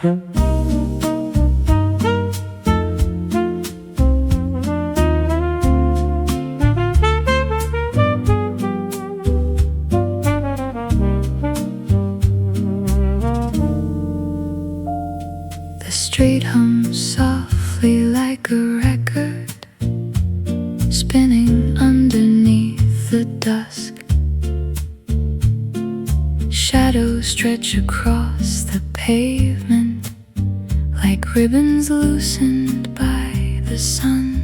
The street hums softly like a record, spinning underneath the dusk. Shadows stretch across the pavement like ribbons loosened by the sun.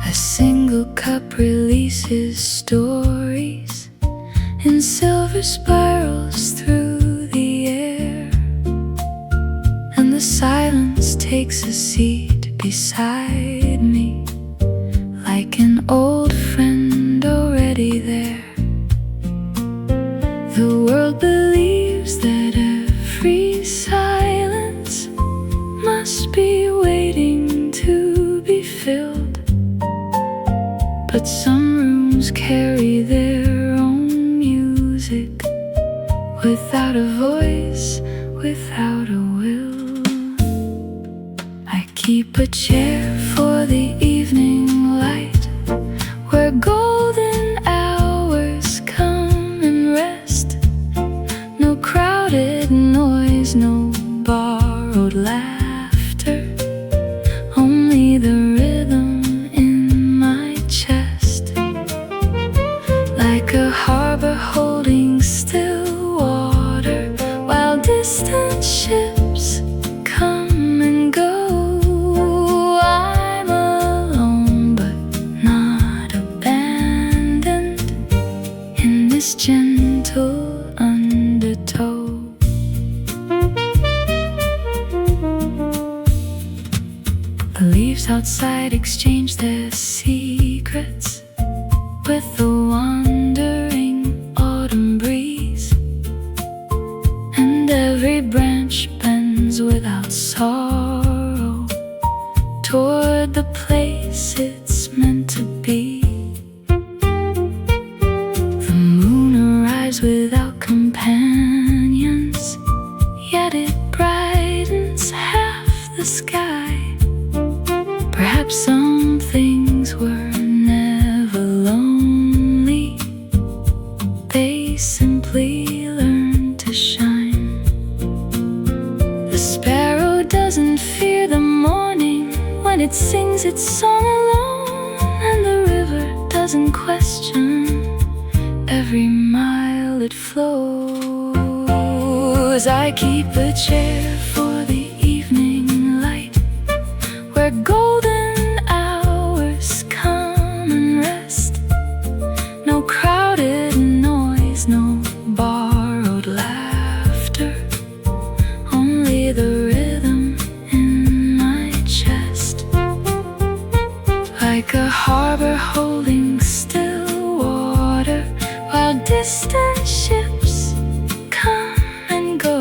A single cup releases stories in silver spirals through the air, and the silence takes a seat beside me like an old friend already there. The world believes that every silence must be waiting to be filled, but some rooms carry their own music, without a voice, without a will. I keep a chair for the evening light, where golden hours come and rest. No crowded noise, no borrowed laughter, only the rhythm in my chest. Like a harbor holding still water, while distant ships come and go. I'm alone but not abandoned in this gentle undertow. The leaves outside exchange their secrets with the wandering autumn breeze, and every branch bends without sorrow toward the place it's meant to be. The moon arrives without companions, yet it brightens half the sky. Perhaps some things were never lonely, they simply learn to shine. The sparrow doesn't fear the morning when it sings its song alone, and the river doesn't question every mile it flows. I keep a chair for the evening light, where golden hours come and rest. No crowded noise, no borrowed laughter, only the rhythm in my chest. Like a harbor holding still water, while distant ships come and go.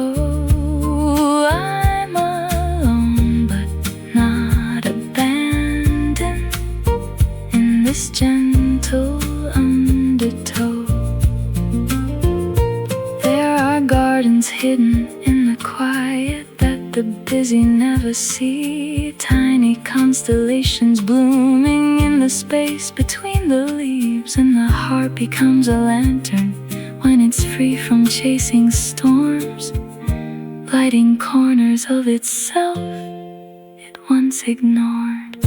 I'm alone but not abandoned in this gentle undertow. There are gardens hidden in the quiet that the busy never see, tiny constellations blooming in the space between the leaves, and the heart becomes a lantern when it's free from chasing storms, lighting corners of itself it once ignored.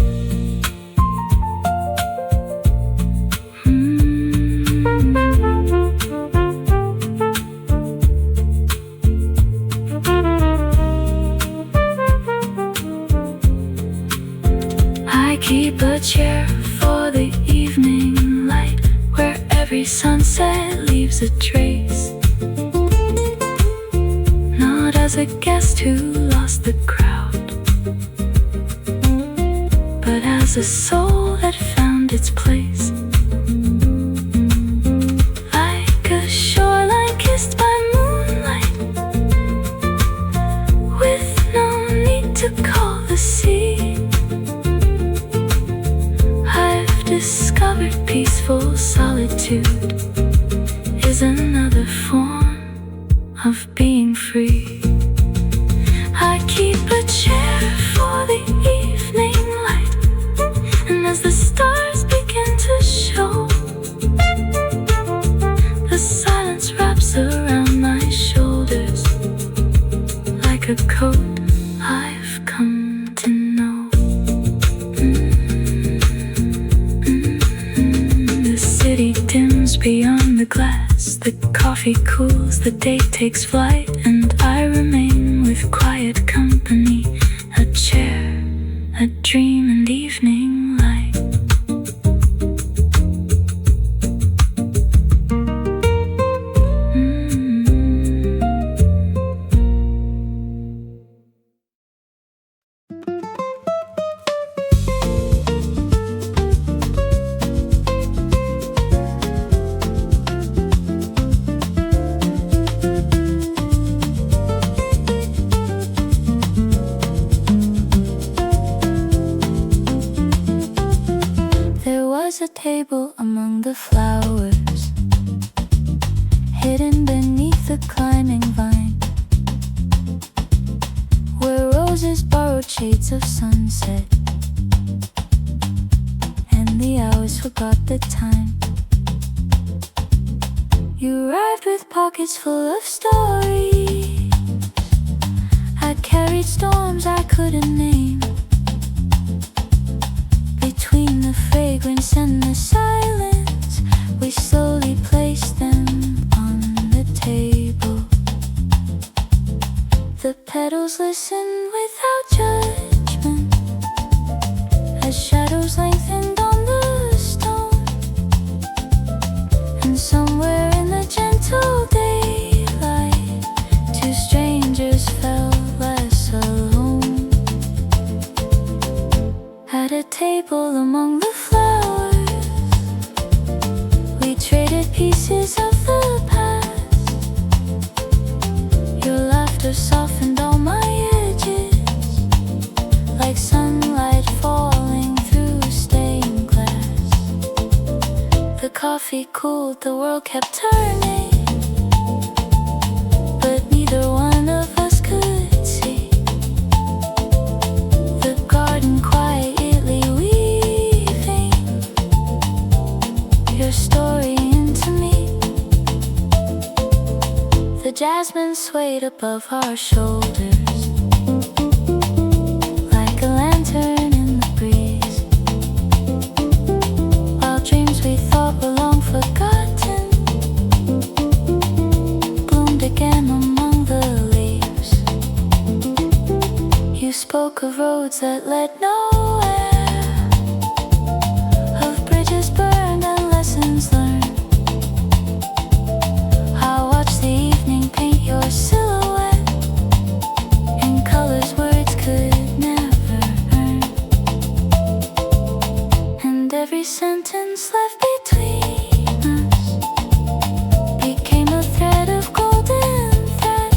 I keep a chair for the evening light, where every sunset leaves a trace, not as a guest who lost the crowd, but as a soul that found its place. Like a shoreline kissed by moonlight, with no need to call the sea. I've discovered peaceful solitude is another form of being free. wraps around my shoulders like a coat I've come to know. The city dims beyond the glass, the coffee cools, the day takes flight, and I remain with quiet company, a chair, a dream and evening light. A table among the flowers, hidden beneath the climbing vine, where roses borrowed shades of sunset, and the hours forgot the time. You arrived with pockets full of stories. I carried storms I couldn't name. Between the fragrance and the silence, we slowly placed them on the table. The petals listened without judgment as shadows lengthened on the stone. And somewhere in the gentle daylight, two strangers felt less alone. At a table among the flowers, we traded pieces of the past. Your laughter softened all my edges, like sunlight falling through stained glass. The coffee cooled, the world kept turning, but neither one of us could see the garden quietly weaving your story into me. The jasmine swayed above our shoulders like a lantern in the breeze, while dreams we thought were long forgotten bloomed again among the leaves. You spoke of roads that led nowhere, of bridges burned and lessons learned. I watched the evening paint your silhouette in colors words could never earn, and every sentence left between us became a thread of golden thread,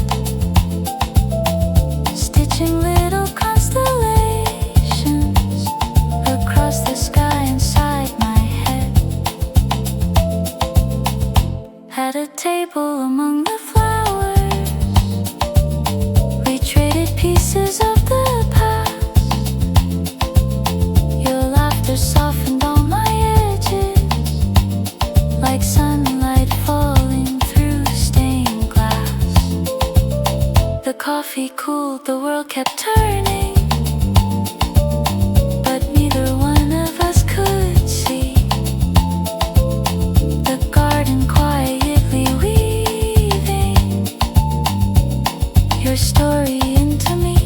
stitching little constellations across the sky inside my head. At a table among the flowers, we traded pieces of the past. Your laughter softened all my edges, like sunlight falling through stained glass. The coffee cooled, the world kept turning, but neither one of us could see the garden quietly weaving your story into me.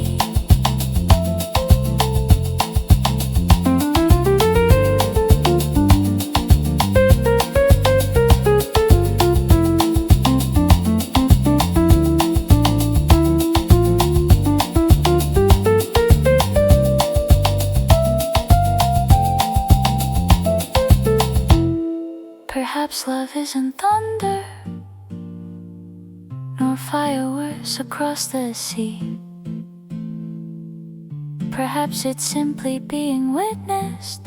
Perhaps love isn't thunder, nor fireworks across the sea. Perhaps it's simply being witnessed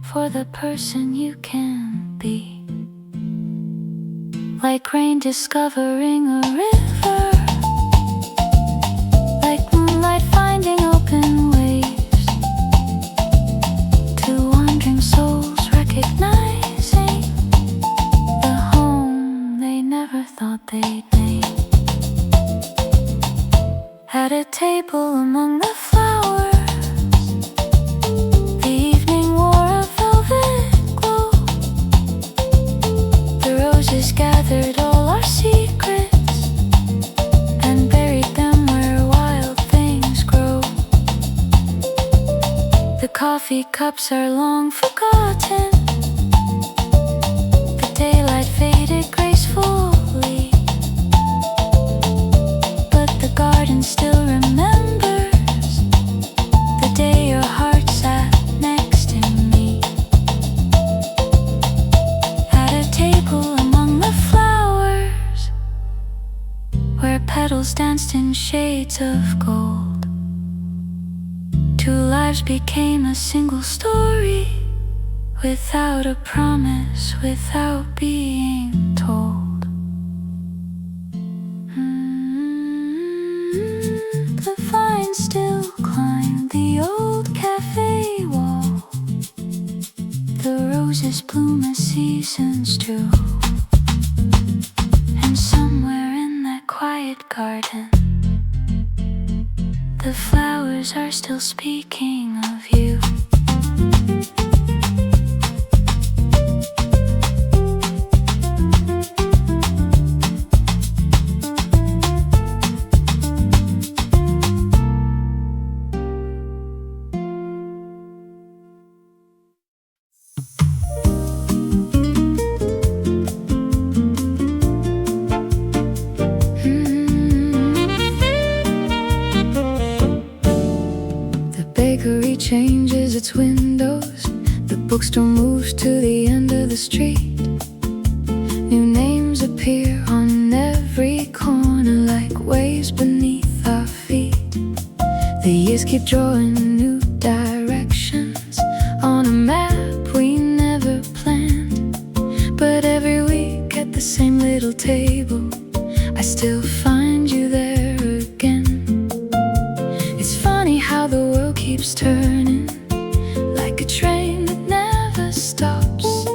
for the person you can be. Like rain discovering a river, like moonlight finding open waves, two wandering souls recognizing the home they'd made. At a table among the flowers, the evening wore a velvet glow. The roses gathered all our secrets and buried them where wild things grow. The coffee cups are long forgotten. The daylight faded gracefully, but the garden still remembers the day your heart sat next to me. At a table among the flowers, where petals danced in shades of gold, two lives became a single story, without a promise, without being told. The vines still climb the old cafe wall. The roses bloom as seasons do. And somewhere in that quiet garden, the flowers are still speaking of you. Changes its windows, the bookstore moves to the end of the street. New names appear on every corner like waves beneath our feet. The years keep drawing new directions on a map we never planned. But every week at the same little table, I still find you there again. It's funny how the world keeps turning like a train that never stops,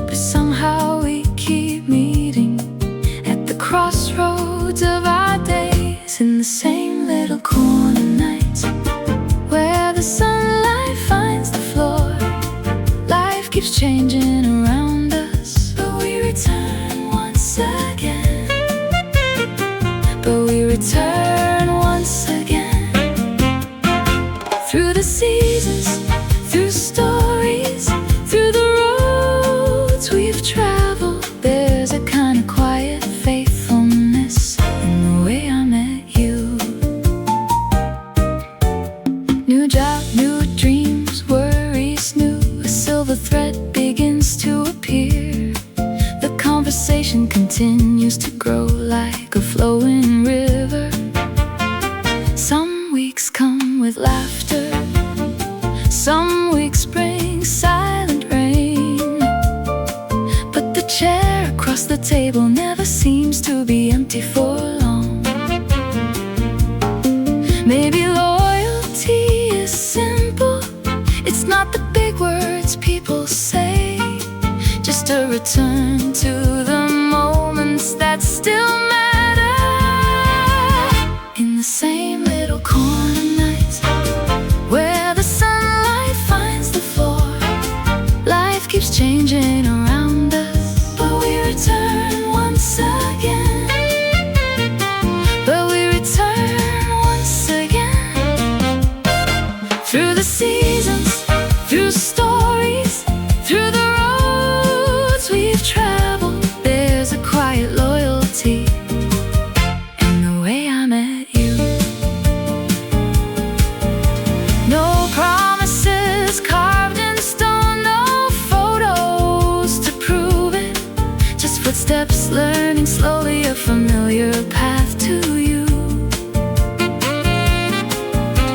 but somehow we keep meeting at the crossroads of our days, in the same little corner nights where the sunlight finds the floor. Life keeps changing around us, but we return once again. But we return once again. Through the seasons, through stories, through the roads we've traveled, there's a kind of quiet faithfulness in the way I met you. New job, new dreams, worries new. A silver thread begins to appear. The conversation continues to grow like a flowing river. Some weeks come with laughter, some weeks bring silent rain, but the chair across the table never seems to be empty for long. Maybe loyalty is simple, it's not the big words people say, just a return to the moments that still matter. In the same little corner nights where the sunlight finds the floor, life keeps changing around us, but we return once again. But we return once again. Through the seasons, through stories, through the roads we've traveled, there's a quiet loyalty in the way I met you. No promises carved in stone, no photos to prove it, just footsteps learning slowly a familiar path to you.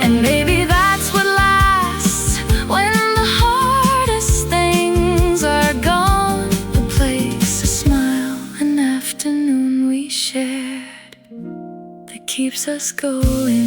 And maybe that's what lasts when the hardest things are gone. A place, a smile, an afternoon we shared that keeps us going.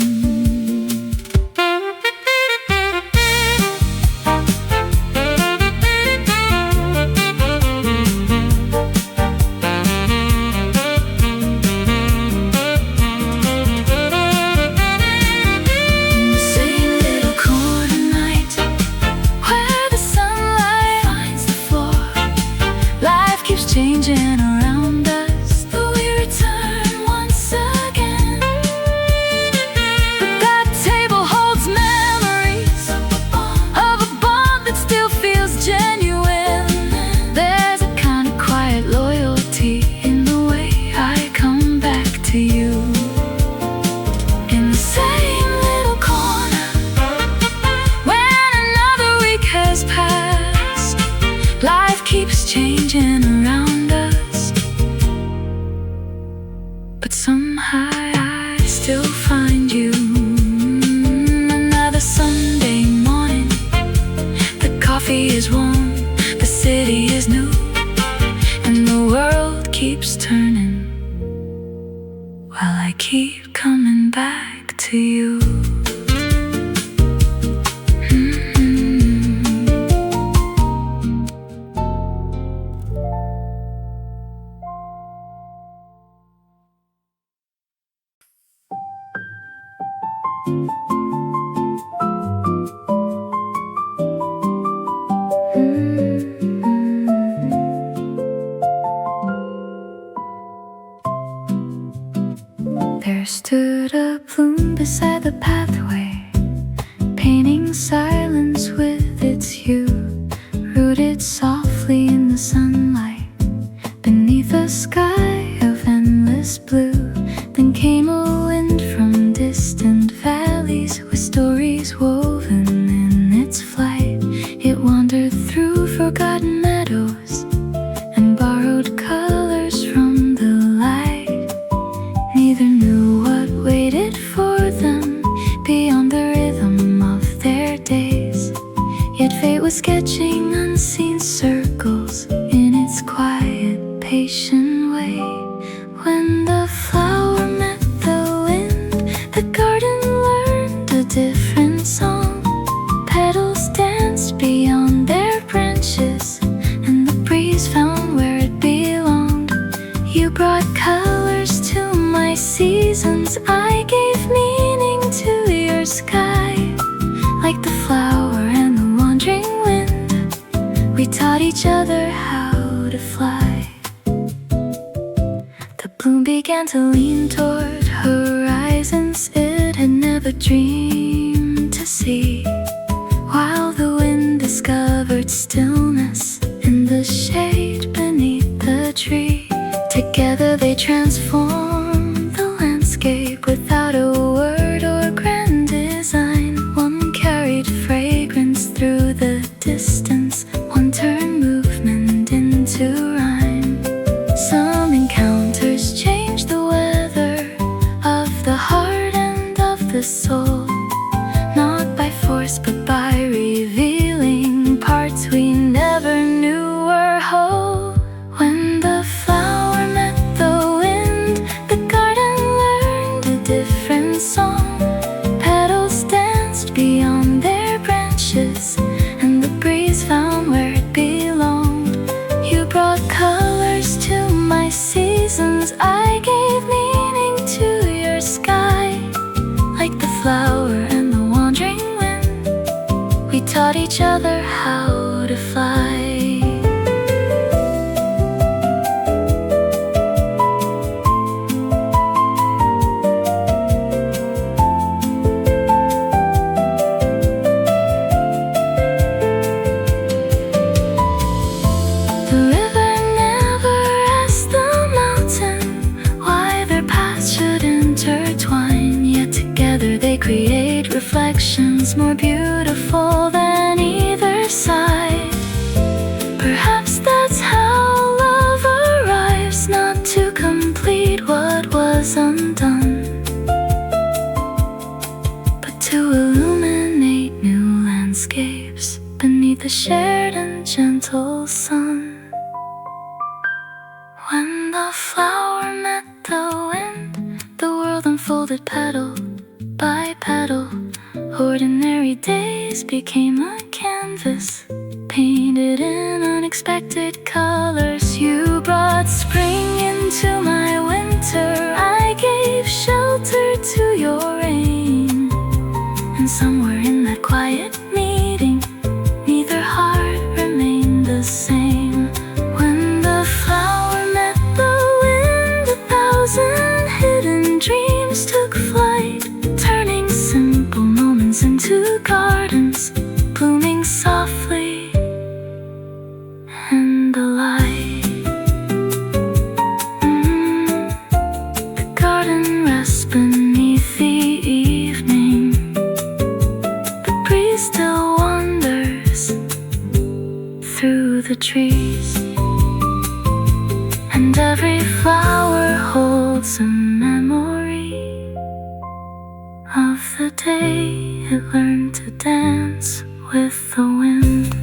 somehow I still find you. Another Sunday morning, the coffee is warm, the city is new, and the world keeps turning while I keep coming back to you. There stood a plume beside the pathway, painting silence with its hue, rooted softly in the sunlight, beneath a sky of endless blue. Then came a wind from distant valleys, with stories woven in its flight. It wandered through forgotten meadows and borrowed colors from the light. Neither knew what waited for them beyond the rhythm of their days, yet fate was sketching unseen circles in its quiet, patient way. When the flower met the wind, the garden learned a different song. Petals danced beyond their branches, and the breeze found where it belonged. You brought colors to my seasons, I gave meaning to your sky. Like the flower and the wandering wind, we taught each other how to fly. The bloom began to lean toward horizons it had never dreamed to see, while the wind discovered stillness in the shade beneath the tree. Together they transformed the landscape without a word or grand design. One carried fragrance through the distance, one turned movement into rhyme. Some encounters changed the weather of the heart and of the soul, not by force but by revealing parts we never knew were whole. When the flower met the wind, the garden learned a different song. Petals danced beyond their branches, and the breeze found where it belonged. You brought colors to my seasons, I gave meaning to your sky. Like the flower and the wandering wind, we taught each other how to fly. Create reflections more beautiful than either side. Perhaps that's how love arrives, not to complete what was undone, but to illuminate new landscapes beneath a shared and gentle sun. When the flower met the wind, the world unfolded petal by petal. Ordinary days became a canvas, painted in unexpected colors. You brought spring into my winter, I gave shelter to your rain. And somewhere in that quiet meeting, neither heart remained the same. When the flower met the wind, 1,000 hidden dreams took flight, turning simple moments into gardens, blooming softly in the light. The garden rests beneath the evening, the breeze still wanders through the trees, and every flower holds a memory day it learned to dance with the wind.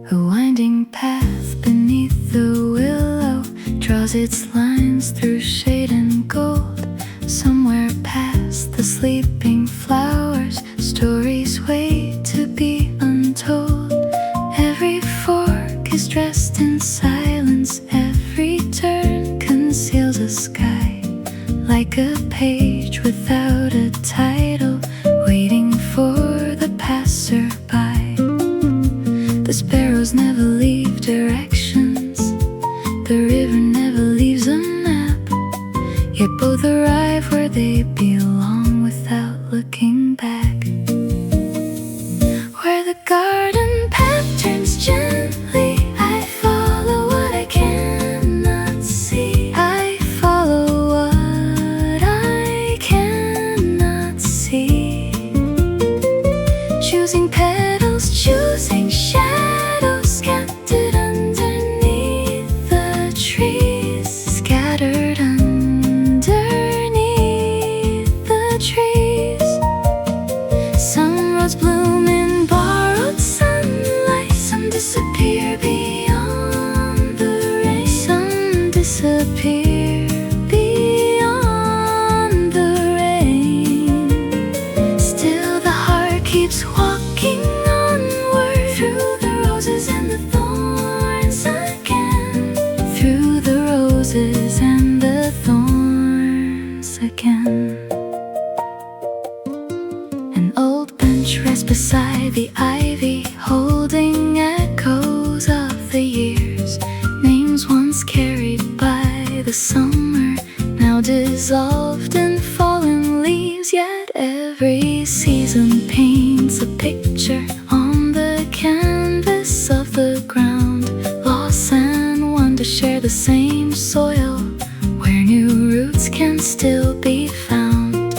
A winding path beneath the willow draws its lines through shade and gold. Somewhere past the sleeping flowers, stories wait to be untold. Every fork is dressed in silence, every turn conceals a sky, like a page without a title, waiting for the passerby. The sparrows never leave directions, the river never leaves a map, yet both arrive where they belong without looking back. Where the garden path turns gently, I follow what I cannot see. I follow what I cannot see. Choosing petals, choosing shadows, scattered underneath the trees. Scattered underneath the trees. Some roads bloom in borrowed sunlight, some disappear beyond the rain. Some disappear beyond the rain. Still the heart keeps walking onward, through the roses and the thorns again. Through the roses and the thorns again. An old bench rests beside the ivy, holding echoes of the years. Names once carried by the summer, now dissolved in fallen leaves. Yet every season paints a picture on the canvas of the ground. Loss and wonder share the same soil, where new roots can still be found.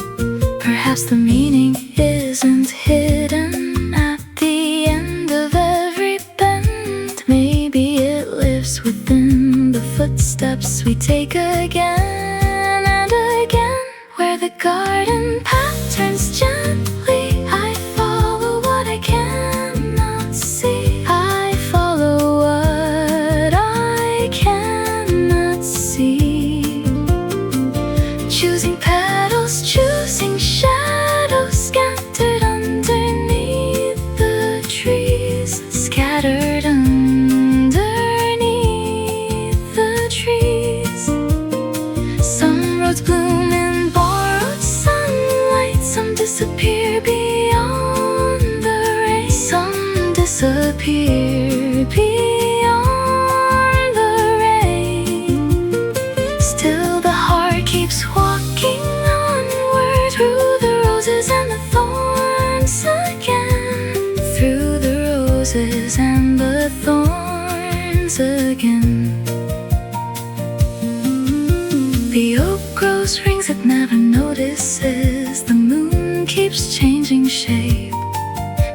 Perhaps the meaning isn't hidden at the end of every bend. Maybe it lives within the footsteps we take again and again. Where the garden path turns gently, I follow what I cannot see. I follow what I cannot see. Choosing petals, choosing shadows, scattered underneath the trees. Scattered underneath the trees. Some roads bloom in borrowed sunlight, some disappear beyond the rain. Some disappear beyond the rain. Still the heart keeps walking onward, through the roses and the thorns again. Through the roses and the thorns again. The oak grows rings it never notices. The moon keeps changing shape,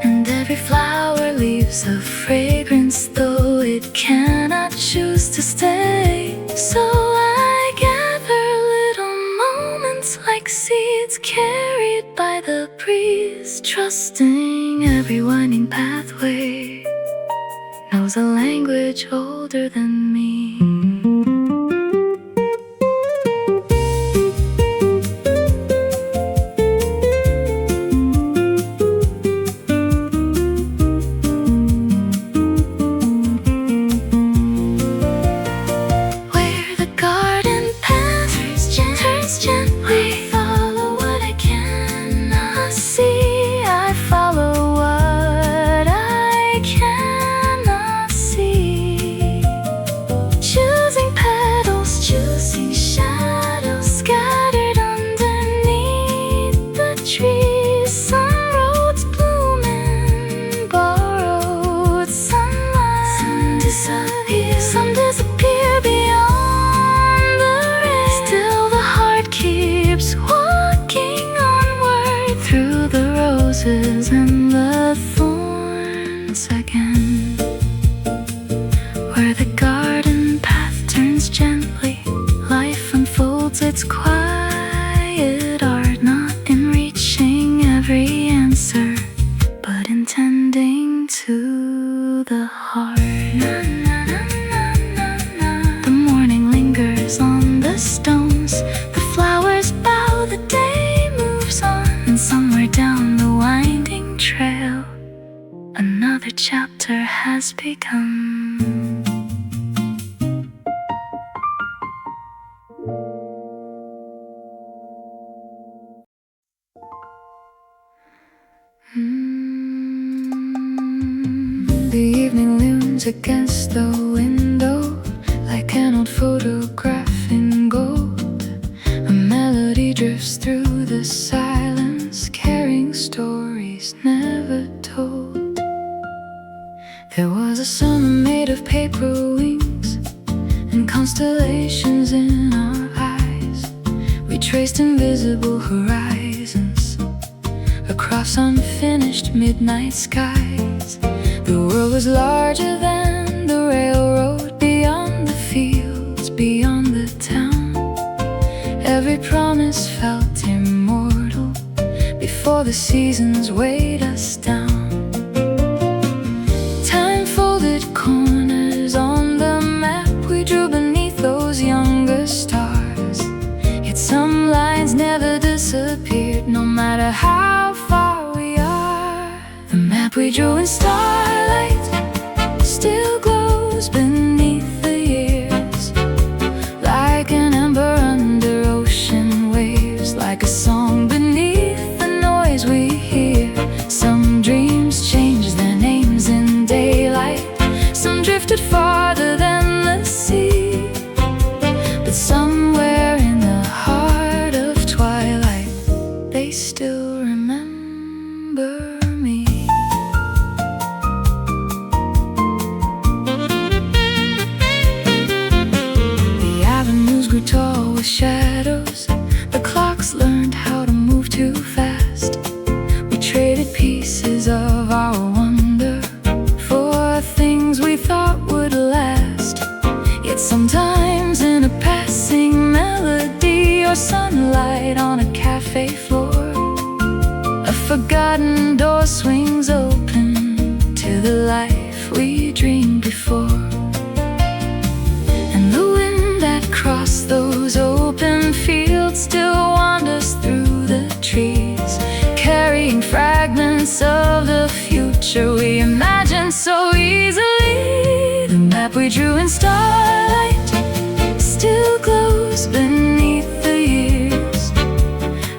and every flower leaves a fragrance, though it cannot choose to stay. So I gather little moments like seeds carried by the breeze, trusting every winding pathway knows a language older than me. Where the garden path turns gently, I follow what I cannot see. I follow what I cannot see. Choose has become. The evening looms against the window like an old photograph in gold. A melody drifts through the silence, carrying stories never told. There was a summer made of paper wings and constellations in our eyes. We traced invisible horizons across unfinished midnight skies. The world was larger than the railroad, beyond the fields, beyond the town. Every promise felt immortal before the seasons weighed us down. Time folded corners on the map we drew beneath those younger stars. Yet some lines never disappeared, no matter how far we are. The map we drew in starlight still glows beneath the years, like an ember under ocean waves, like a song beneath the noise we hear. Some dreams changed their names in daylight, some drifted farther than the sea, but somewhere in the heart of twilight, they still remember me. The avenues grew tall with shadows, the clocks learned how to move too fast. We traded pieces of our wonder for things we thought would last. Yet sometimes in a passing melody or sunlight on a cafe floor, a forgotten door swings open to the life we dreamed before. And the wind that crossed those open fields still wanders through the trees, carrying fragments of the future we imagined so easily. The map we drew in starlight still glows beneath the years,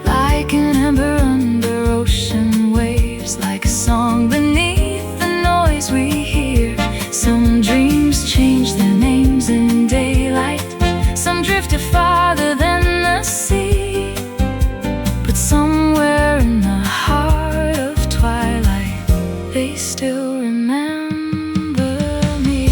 like an ember under ocean waves, like a song beneath the noise we hear. Some dreams change their names in daylight, some drifted farther than the sea, but somewhere in the heart of twilight, they still remember me.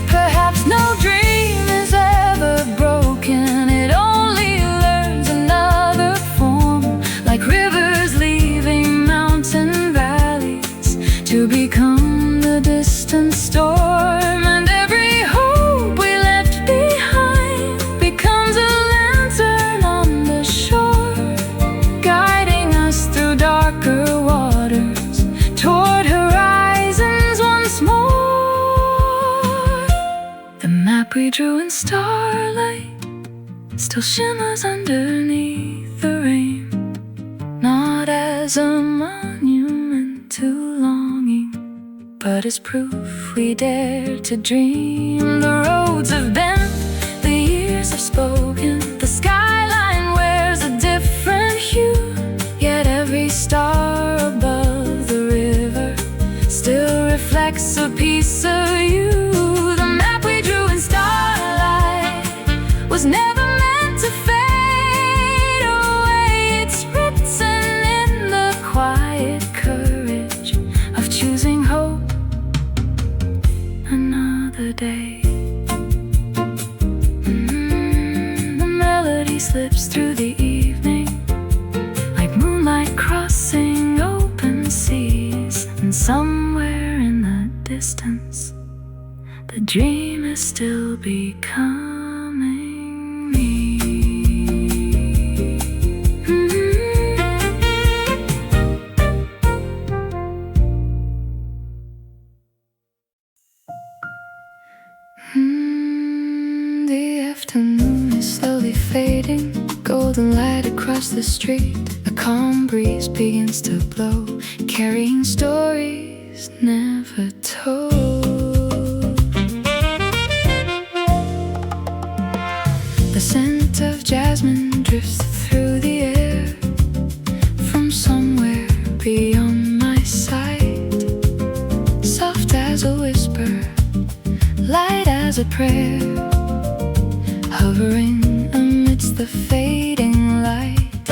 Perhaps no dream is ever broken, it only learns another form, like rivers leaving mountain valleys to become the distant storm. And every hope we left behind becomes a lantern on the shore, guiding us through darker waters toward horizons once more. The map we drew in starlight still shimmers underneath the rain, not as a monument to longing, but as proof we dared to dream. The roads have bent, the years have spoken, the skyline wears a different hue, yet every star above the river still reflects a piece of you. The map we drew in starlight was never meant to fade away. It's written in the quiet courage of choosing hope another day. The melody slips through the evening like moonlight crossing open seas, and somewhere in the distance the dream is still becoming me. The afternoon is slowly fading, golden light across the street. A calm breeze begins to blow, carrying stories never told. The scent of jasmine drifts through the air from somewhere beyond my sight, soft as a whisper, light as a prayer, hovering amidst the fading light.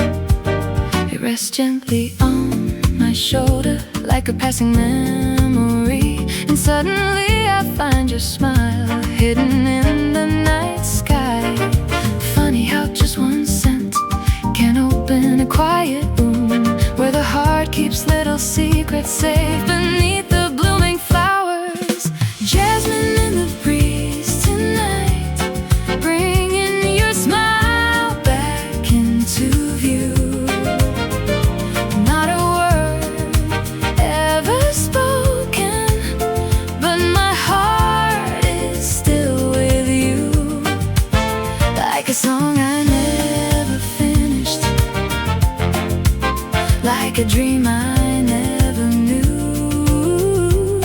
It rests gently on my shoulder like a passing memory, and suddenly I find your smile hidden in the night sky. Funny how just one scent can open a quiet room where the heart keeps little secrets safe beneath the blooming flowers. Jasmine in the breeze tonight, bringing your smile back into view. Not a word ever spoken, but my heart is still with you. Like a song I never finished, like a dream I never knew.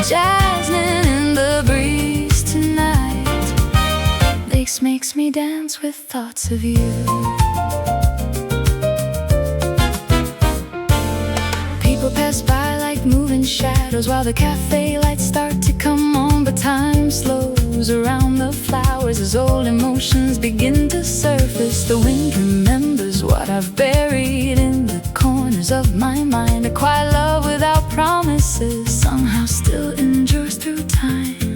Jasmine in the breeze tonight makes me dance with thoughts of you. People pass by like moving shadows while the cafe lights start to come on, but time slows around the flowers as old emotions begin to surface. The wind remembers what I've buried in the corners of my mind. A quiet love without promises somehow still endures through time.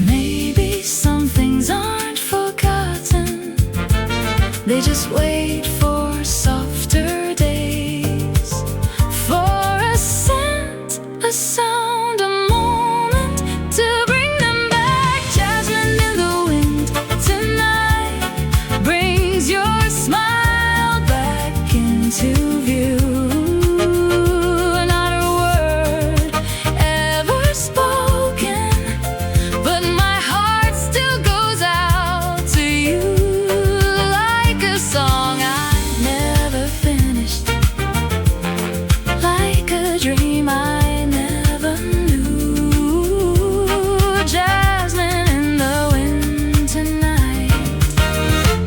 Maybe some things aren't forgotten, they just wait for softer days, for a scent, a sound, a moment to bring them back. Jasmine in the wind tonight brings your smile back into view. Not a word ever spoken, but my heart still goes out to you. Like a song I never finished, like a dream I never knew. Jasmine in the wind tonight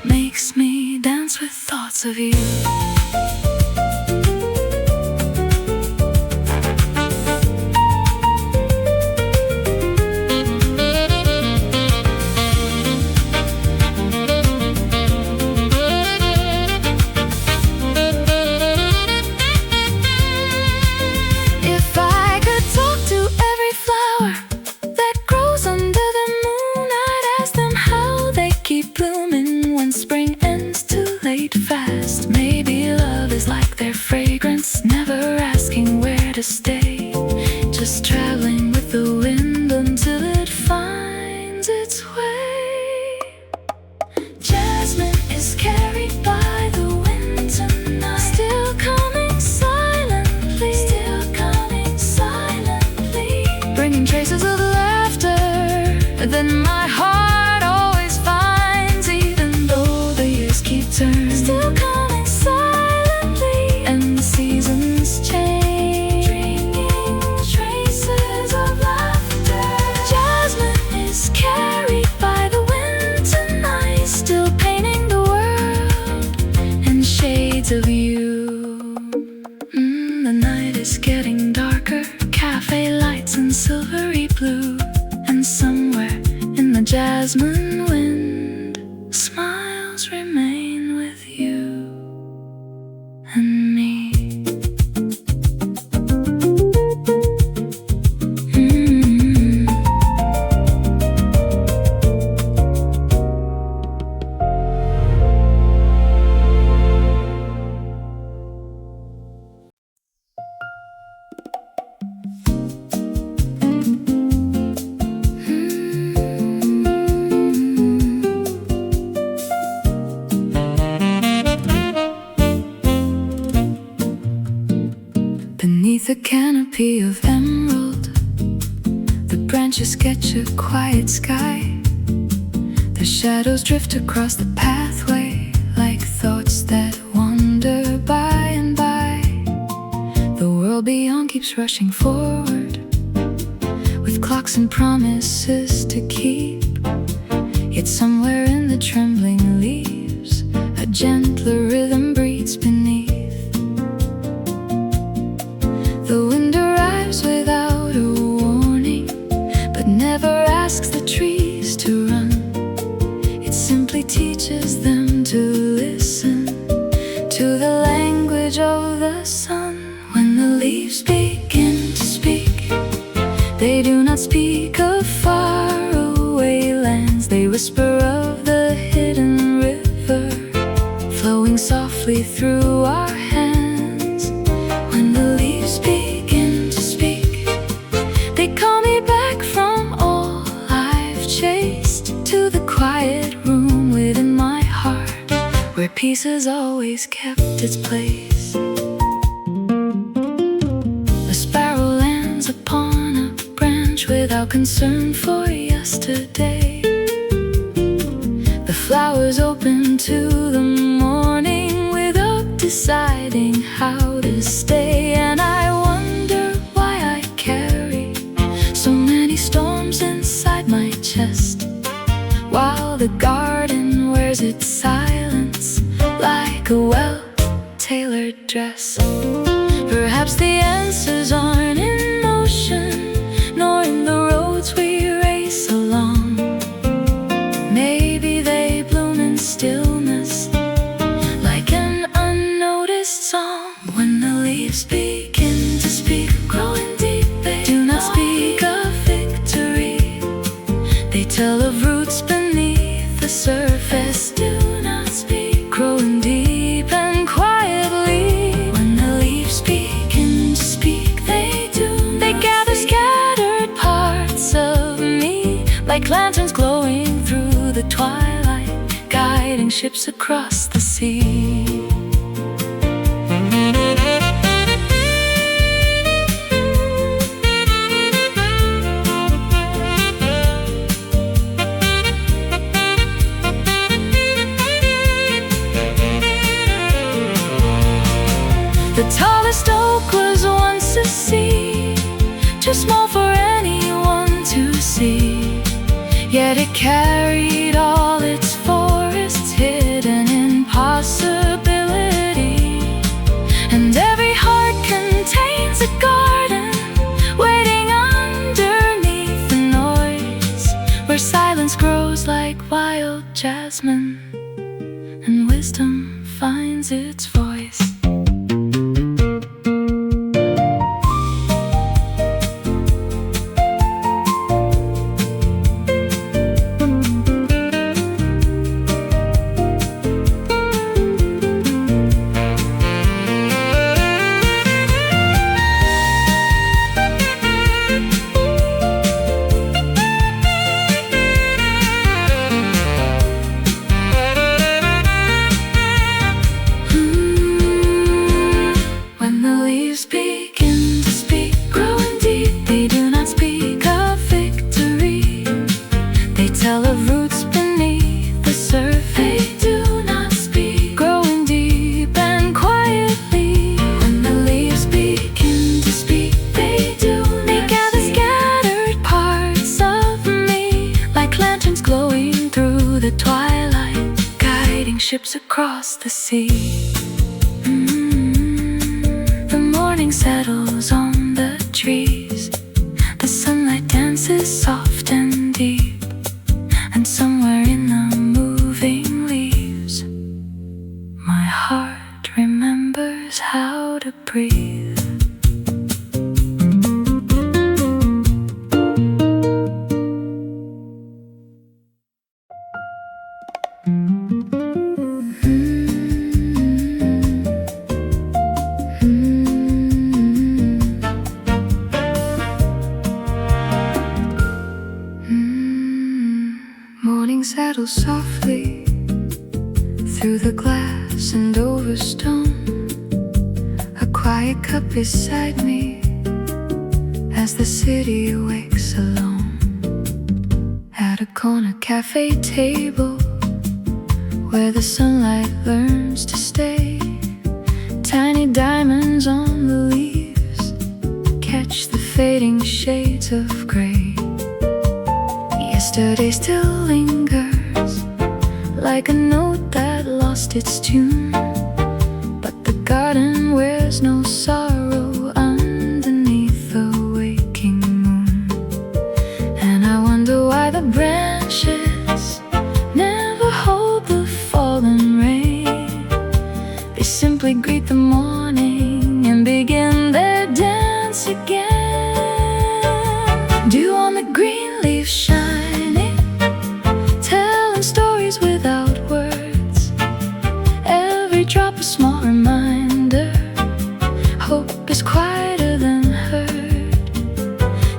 makes me dance with thoughts of you. If I could talk to every flower that grows under the moon, I'd ask them how they keep blooming when spring ends too late fast. Maybe love is like their fragrance, never asking where to stay, just traveling with the wind until it finds its way. Jasmine is carried by the wind tonight, still coming silently, bringing traces of laughter that my heart always finds, even though the years keep turning. Still coming silently, and the seasons change, bringing traces of laughter. Jasmine is carried by the wind tonight, still painting the world in shades of you. The night is getting darker, cafe lights in silvery blue, and somewhere in the canopy of emerald. The branches sketch a quiet sky. The shadows drift across the pathway like thoughts that wander by and by. The world beyond keeps rushing forward with clocks and promises to keep. Yet somewhere in the trembling leaves a gentler rhythm breathes beneath. The wind arrives without a warning, but never asks the trees to run. It simply teaches them to listen to the language of the sun. When the leaves begin to speak, they do not speak of faraway lands. They whisper of the hidden river flowing softly through our hands. When the leaves begin to speak, they call me back from all I've chased, to the quiet room within my heart where peace has always kept its place. A sparrow lands upon a branch without concern for yesterday. The flowers open to the morning without deciding how to stay. And I wonder why I carry so many storms inside my chest, while the garden wears its silence like a well-tailored dress. Perhaps the answers aren't in motion, nor in the roads we race along. Maybe they bloom in stillness like an unnoticed song. When the leaves begin to speak, growing deep, they do not speak of victory. They tell of roots beneath the surface. Do not speak, growing deep and quietly. When the leaves begin to speak, they do. They gather scattered parts of me like lanterns glowing through the twilight, guiding ships across the sea. The tallest oak was once a sea, too small for anyone to see. Yet it carried all its forests hidden in possibility. And every heart contains a garden waiting underneath the noise, where silence grows like wild jasmine and wisdom finds its voice. Ships across the sea. The morning settles on the trees. The sunlight dances soft and deep. And somewhere in the moving leaves, my heart remembers how to breathe. Settle softly through the glass and over stone. A quiet cup beside me, as the city wakes alone at a corner cafe table where the sunlight learns to stay. Tiny diamonds on the leaves catch the fading shades of gray. Yesterday still lingers like a note that lost its tune, but the garden wears no sorrow underneath the waking moon. And I wonder why the branches never hold the fallen rain. They simply greet the morning and begin their dance again. Dew on the green leaves shining, telling stories without words. Every drop a small reminder, hope is quieter than heard.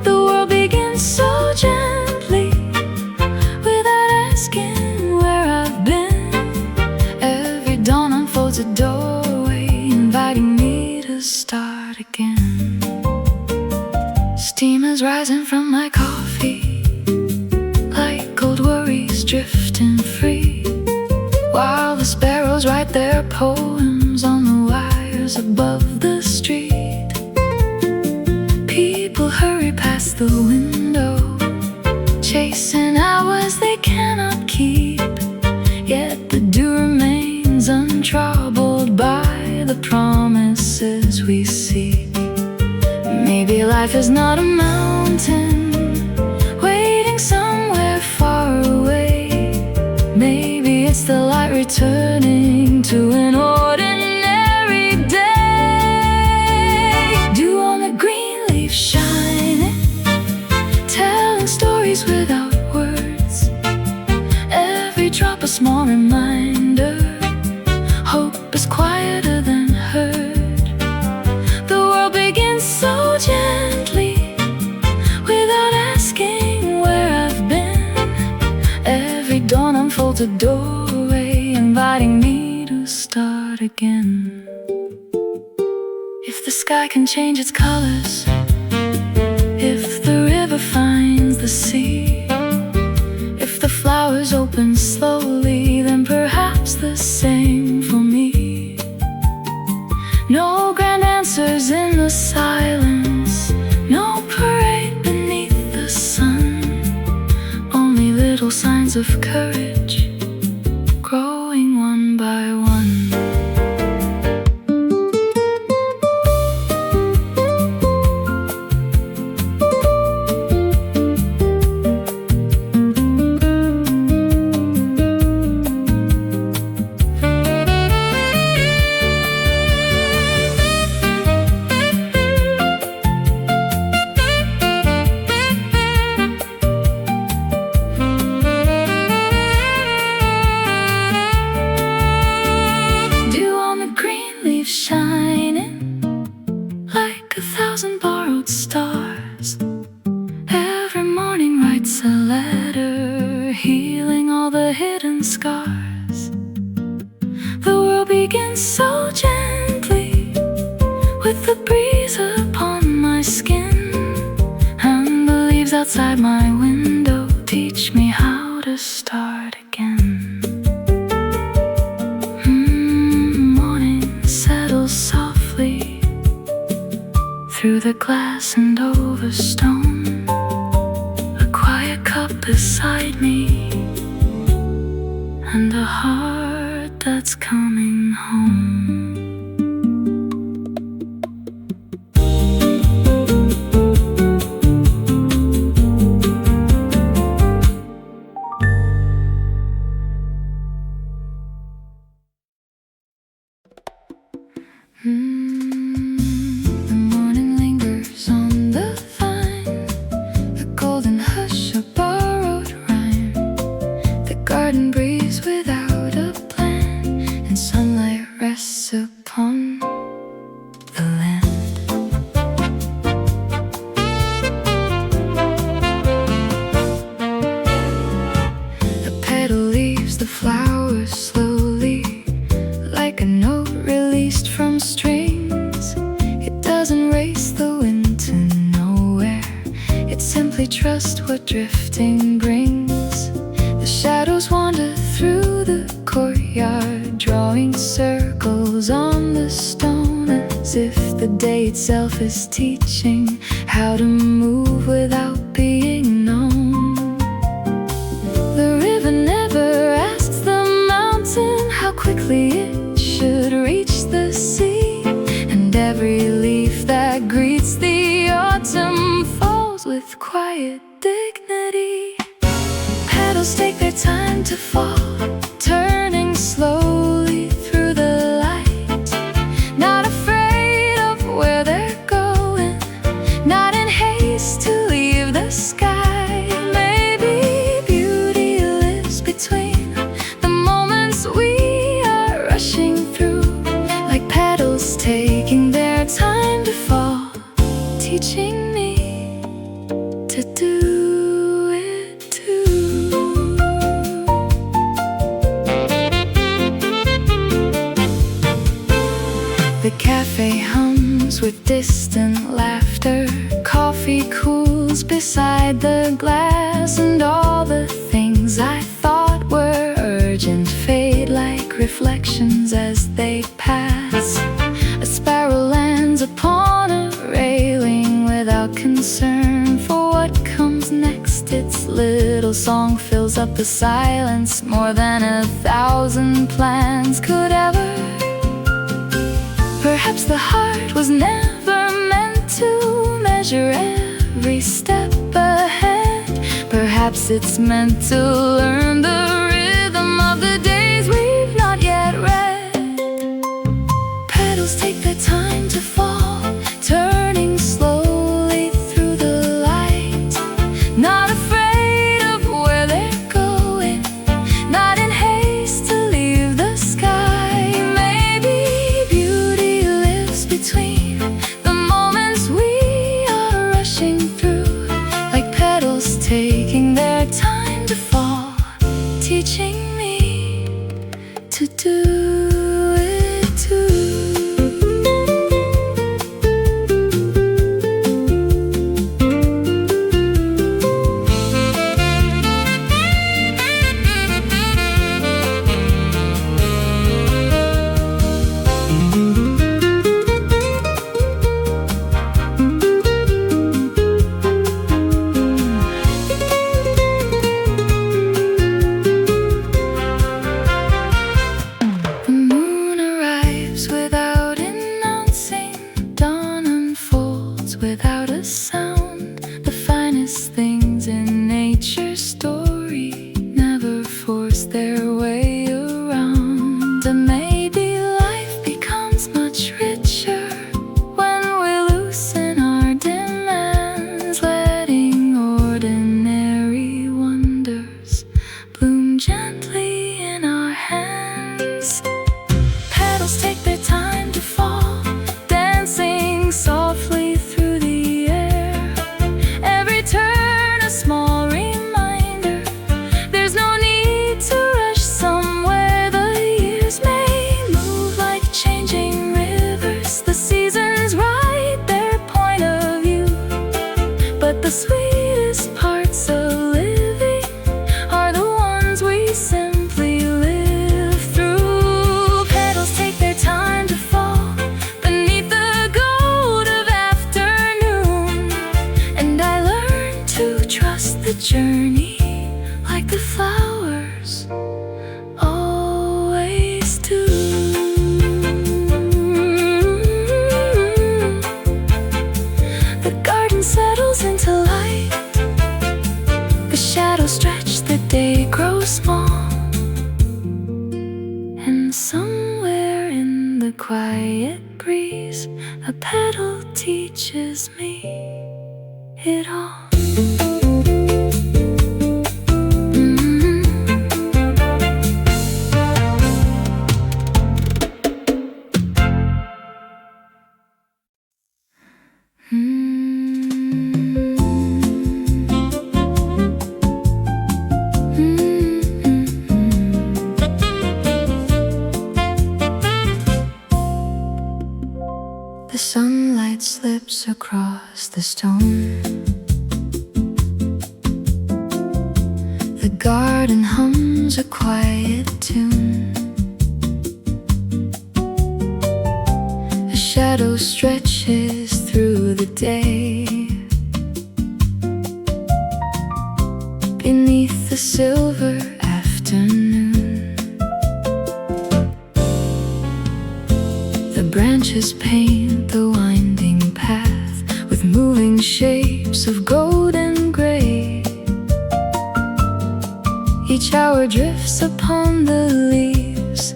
The world begins so gently, without asking where I've been. Every dawn unfolds a doorway, inviting me to start again. Steam is rising from my coffee, like cold worries drifting free, while the sparrows write their poems on the wires above the street. People hurry past the window, chasing hours they cannot keep, yet the dew remains untroubled by the promises we seek. Maybe life is not a mountain waiting somewhere far away. Maybe it's the light returning to an ordinary day. Dew on the green leaves shining, telling stories without words. Every drop a small reminder, hope is quieter than heard. The world begins so gently, without asking where I've been. Every dawn unfolds a doorway, inviting me to start again. If the sky can change its colors, if the river finds the sea, if the flowers open slowly, then perhaps the same for me. No grand answers in the silence, no parade beneath the sun, only little signs of courage growing one by one. Shining like 1,000 borrowed stars. Every morning writes a letter, healing all the hidden scars. The world begins so gently, with the breeze upon my skin, and the leaves outside my window teach me how to start again. Softly through the glass and over stone, a quiet cup beside me, and a heart that's coming home. The morning lingers on the vine, the golden hush of borrowed rhyme. The garden breathes without a plan, and sunlight rests trust what drifting brings. The shadows wander through the courtyard, drawing circles on the stone, as if the day itself is teaching how to move without being known. The river never asks the mountain how quickly it should reach the sea, and every leaf that greets the autumn falls with quiet dignity. Petals take their time to fall, turning slowly through the light, not afraid of where they're going, not in haste to leave the sky. Maybe beauty lives between the moments we are rushing through, like petals taking their time to fall, teaching me to do it too. The cafe hums with distant laughter, coffee cools beside the glass, and all the things I thought were urgent fade like reflections as they pass. A sparrow lands upon a railing without concern for what comes next. Its little song fills up the silence more than 1,000 plans could ever. Perhaps the heart was never meant to measure every step ahead. Perhaps it's meant to learn the rhythm of the days we've not yet read. Petals take their time to fall, turning slowly through the light, not afraid of where they're going, not in haste to leave the sky. Maybe beauty lives between the moments we are rushing through, like petals taking their time to fall, teaching me to do it too. The moon arrives without announcing, dawn unfolds without a sound. The finest things in nature's story never force their way around. And maybe life becomes much richer when we loosen our demands, letting ordinary wonders bloom gently in our hands. Petals take their time to fall, dancing softly through the air. Every turn a small reminder, there's no need to rush somewhere. The years may move like changing rivers, the seasons write their point of view, but the sweetest parts of living are the ones we simply live through. Petals take their time to fall beneath the gold of afternoon, and I learned to trust the journey like the flowers always do. The garden settles into light, the shadows stretch, the day grows small, and somewhere in the quiet breeze a petal teaches me it all. The sunlight slips across the stone, The garden hums a quiet tune. A shadow stretches through the day. Beneath the silver afternoon, the branches paint the winding path with moving shapes of gold and gray. Each hour drifts upon the leaves,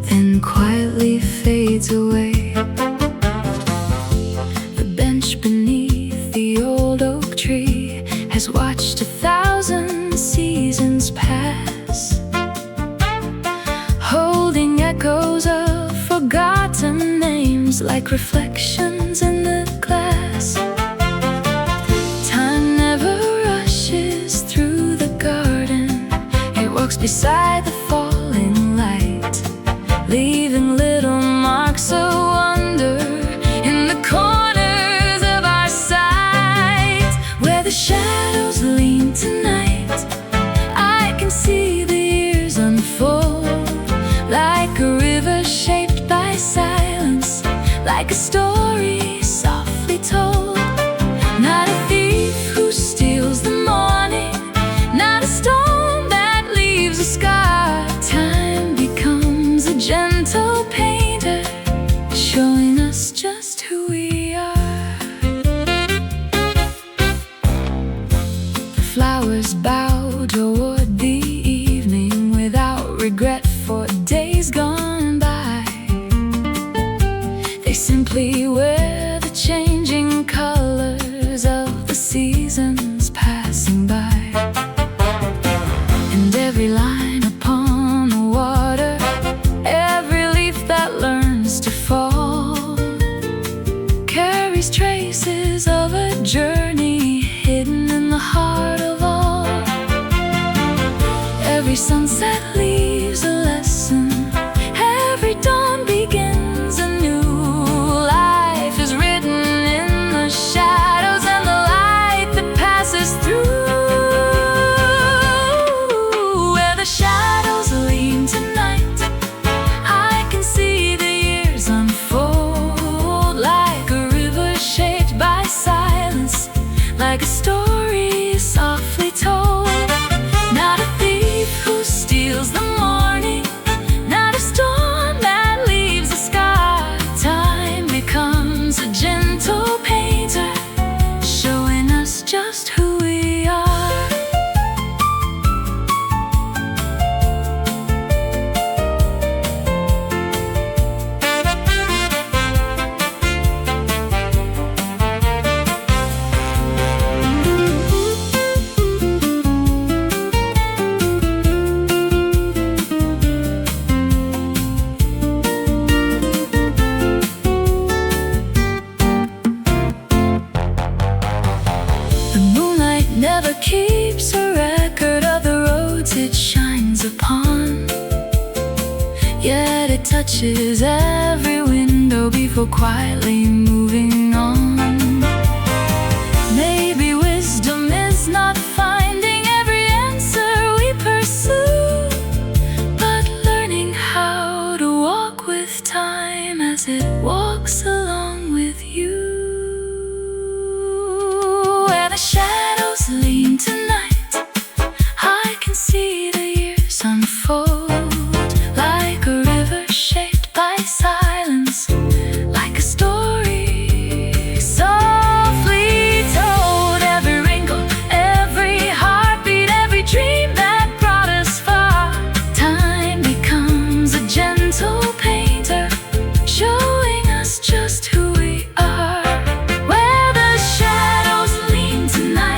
then quietly fades away. The bench beneath the old oak tree has watched 1,000 seasons pass, holding echoes of forgotten names like reflections in the glass. Time never rushes through the garden. It walks beside the falling light, leaving little marks of wonder in the corners of our sight. Where the shadows lean tonight, I can see the years unfold, like a river shaped by silence, like a story softly told. Not a thief who steals the morning, not a storm that leaves a scar. Time becomes a gentle painter, showing us just who we are. The flowers bow toward the evening without regret for days gone by. They simply wear the changing colors of the seasons passing by. And every line upon the water, every leaf that learns to fall, carries traces of a journey hidden in the heart of all. Every sunset leaves a lesson, every dawn begins anew. Life is written in the shadows and the light that passes through. Where the shadows lean tonight, I can see the years unfold, like a river shaped by silence, like a story softly told. Not a thief who steals the morning, not a storm that leaves a scar. Time becomes a gentle painter, showing us just who we are. Never keeps a record of the roads it shines upon, yet it touches every window before quietly moving on. Maybe wisdom is not finding every answer we pursue, but learning how to walk with time as it walks along with you. Where the shadows lean tonight, I can see the years unfold, like a river shaped by silence, like a story softly told. Every wrinkle, every heartbeat, every dream that brought us far. Time becomes a gentle painter, showing us just who we are. Where the shadows lean tonight,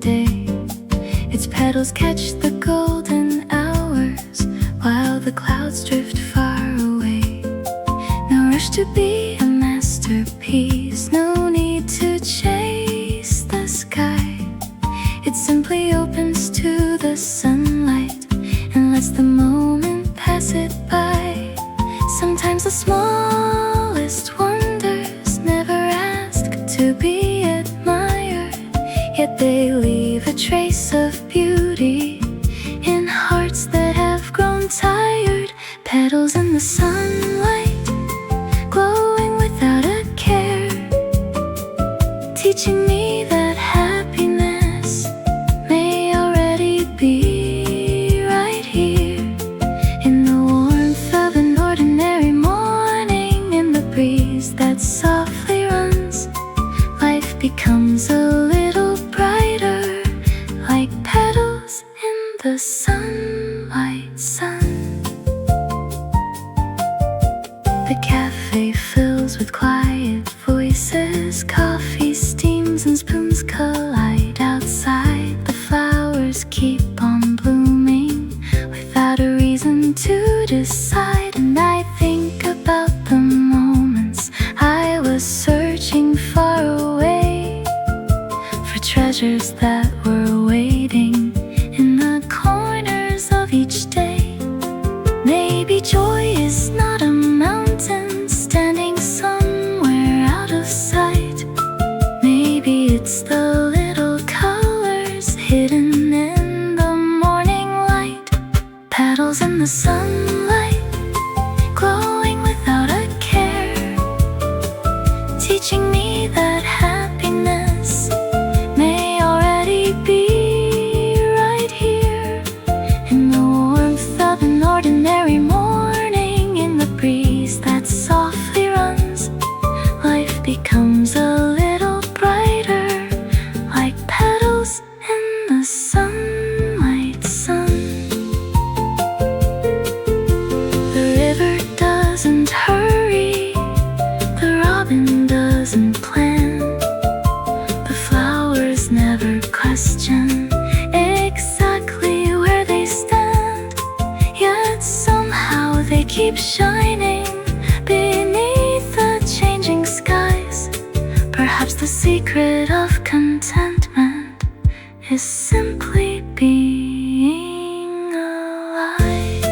day. Its petals catch the golden hours while the clouds drift far away. No rush to be a masterpiece, no need to chase the sky. It simply opens to the sunlight and lets the moment pass it by. Sometimes the smallest wonders never ask to be admired, yet they leave a trace of beauty in hearts that have grown tired. Petals in the sunlight, glowing without a care, teaching me that happiness may already be right here. In the warmth of an ordinary morning, in the breeze that softly runs, life becomes a little brighter, like petals in the sunlight sun. The cafe fills with quiet voices, coffee steams and spoons collide outside. The flowers keep on blooming without a reason to decide. And I think about the moments I was searching far away for treasures that were waiting in the corners of each day. Maybe joy is not a mountain standing somewhere out of sight. Maybe it's the little colors hidden in the morning light. Petals in the sunlight, glowing without a care, teaching me that happiness may already be right here. In the warmth of an ordinary morning, in the breeze that softly runs, life becomes a little brighter, like petals in the sunlight sun. The river doesn't hurry, the robin doesn't plan, the flowers never question exactly where they stand. Yet somehow they keep shining beneath the changing skies. Perhaps the secret of contentment is simply being alive.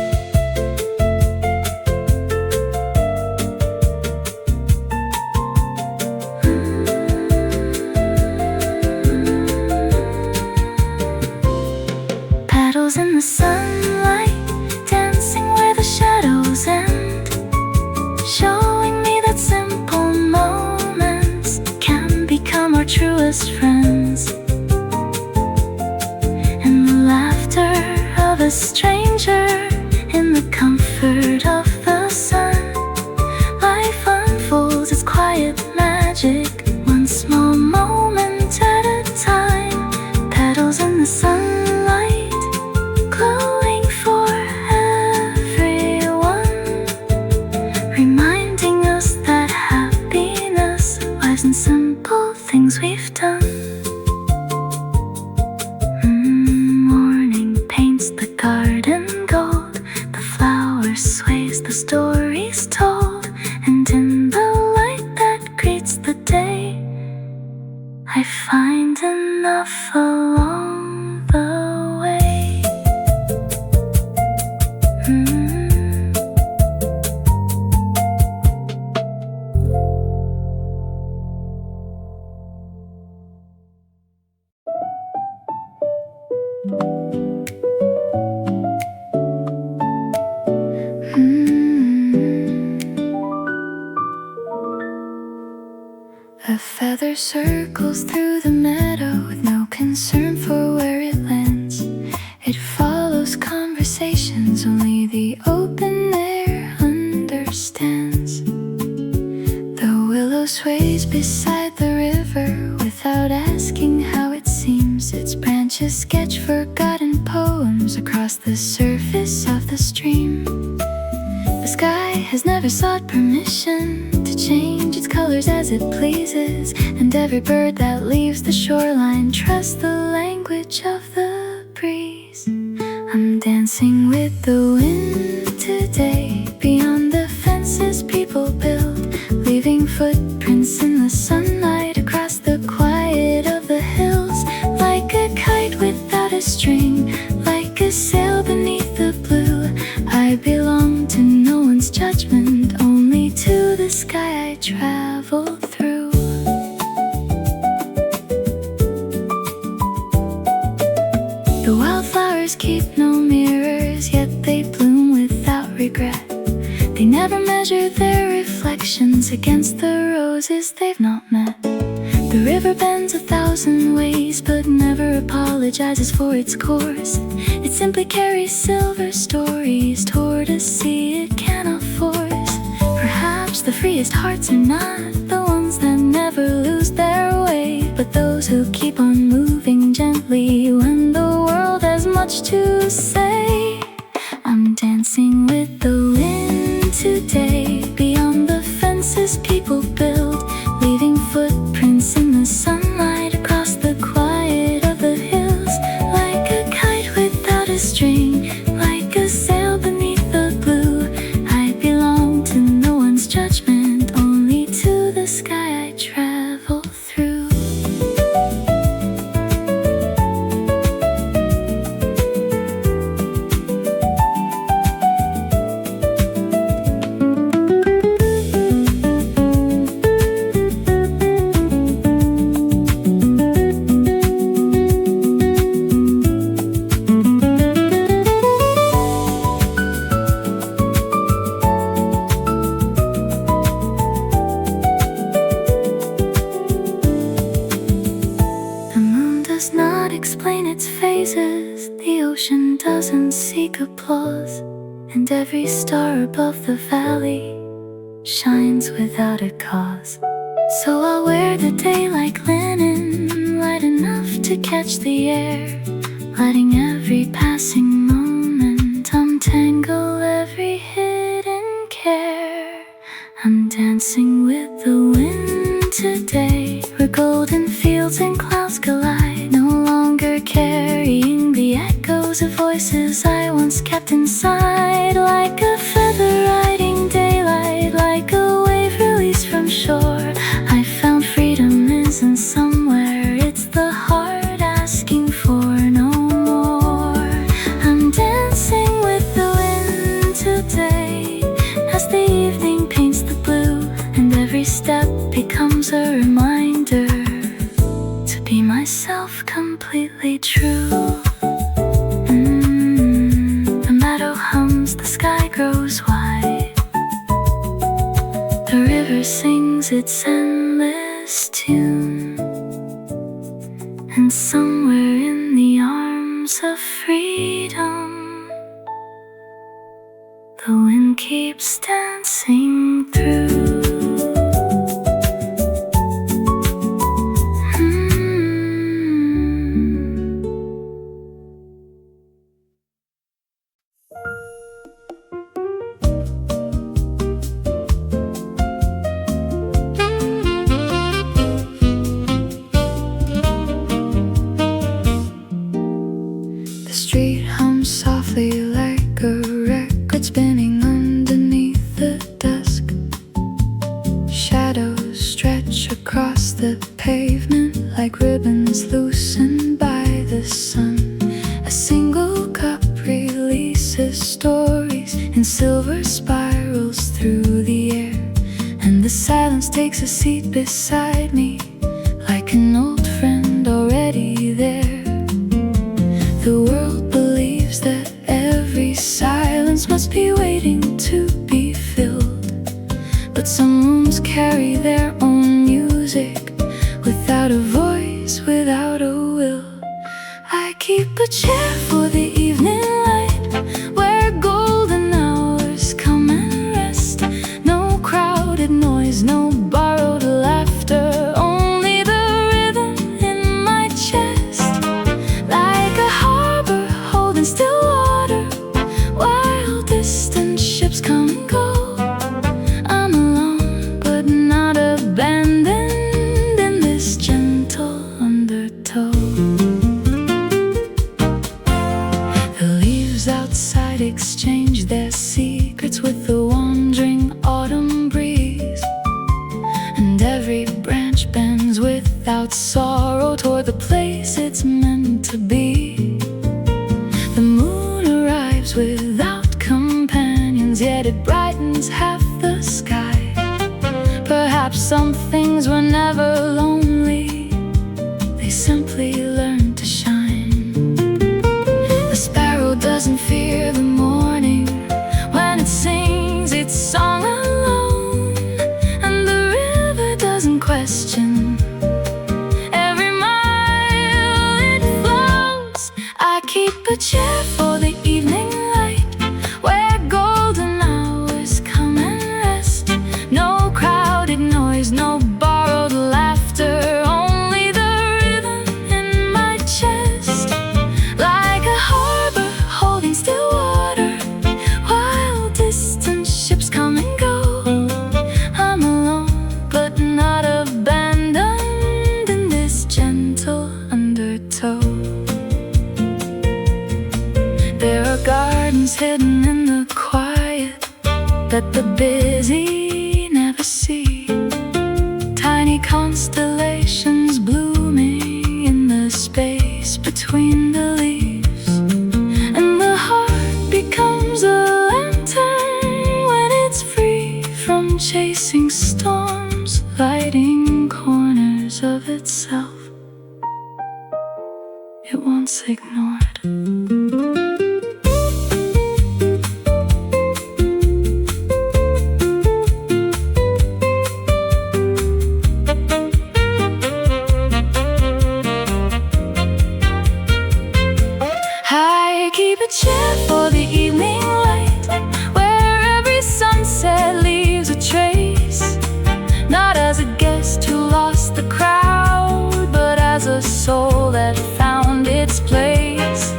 Petals in the sunlight, dancing where the shadows end, showing me that simple moments can become our truest friends. And the laughter of a stranger in the comfort of the sun, life unfolds its quiet magic, one small moment at a time. Petals in the sunlight, glowing for everyone, reminding us that happiness lies in simple things we've done. Morning paints the garden gold, the flower sways, the stories told, and in the light that greets the day, I find enough along the way. A feather circles through the meadow with no concern for where it lands. It follows conversations only the open air understands. The willow sways beside the river without asking how it seems. Its branches sketch forgotten poems across the surface of the stream. The sky has never sought permission to change its colors as as it pleases, and every bird that leaves the shoreline trusts the language of the breeze. I'm dancing with the wind today, beyond the fences people build, leaving footprints in the sunlight across the quiet of the hills. Like a kite without a string, like a sail beneath the blue, I belong to no one's judgment, only to the sky I travel through. The wildflowers keep no mirrors, yet they bloom without regret. They never measure their reflections against the roses they've not met. The river bends 1,000 ways, but never apologizes for its course. It simply carries silver stories toward a sea it cannot force. Perhaps the freest hearts are not the ones that never lose their way, but those who keep on moving gently when the world has much to say. I'm dancing with the wind today, beyond the fences people build, leaving footprints in the sunlight across the quiet of the hills. Like a kite without a string, like a sail beneath the blue, I belong to no one's judgment, only to the sky I travel through. Does not explain its phases, the ocean doesn't seek applause, and every star above the valley shines without a cause. So I'll wear the day like linen, light enough to catch the air, letting every passing moment untangle every hidden care. I'm dancing with the wind today, where golden fields and clouds collide, no longer carrying the echoes of voices I once kept inside. Like a feather riding daylight, like a wave released from shore, I found freedom isn't somewhere, it's the heart asking for no more. I'm dancing with the wind today, as the evening paints the blue, and every step becomes a reminder to be myself completely true. The meadow hums, the sky grows wide, the river sings its endless tune, and somewhere in the arms of freedom, the wind keeps dancing through. The street hums softly like a record spinning underneath the dusk. Shadows stretch across the pavement like ribbons loosened by the sun. A single cup releases stories in silver spirals through the air, and the silence takes a seat beside me like an old friend already there. The world believes that every silence must be waiting to be filled, but some rooms carry their own music, without a voice, without a will. I keep a chair for the evening light, where golden hours come and rest. No crowded noise, no borrowed laughter, only the rhythm in my chest. Like a harbor holding still water, while distant ships come and go, I'm alone but not abandoned. toward the place it's meant to be. The moon arrives without companions, yet it brightens half the sky. Perhaps some things were never lonely, they simply learn to shine. The sparrow doesn't fear the morning when it sings its song alone, and the river doesn't question every mile it flows. I keep a chair for the evening light, where golden hours come and rest. No crowded noise, no borrowed laughter, only the rhythm in my chest. Like a harbor holding still water, while distant ships come and go, I'm alone but not abandoned in this gentle undertow. There are gardens hidden in the quiet that the busy never see. Tiny constellations blooming in the space between the leaves. And the heart becomes a lantern when it's free from chasing storms, lighting corners of itself it once ignored. I keep a chair for the evening light, where every sunset leaves a trace. Not as a guest who lost the crowd, but as a soul that found its place.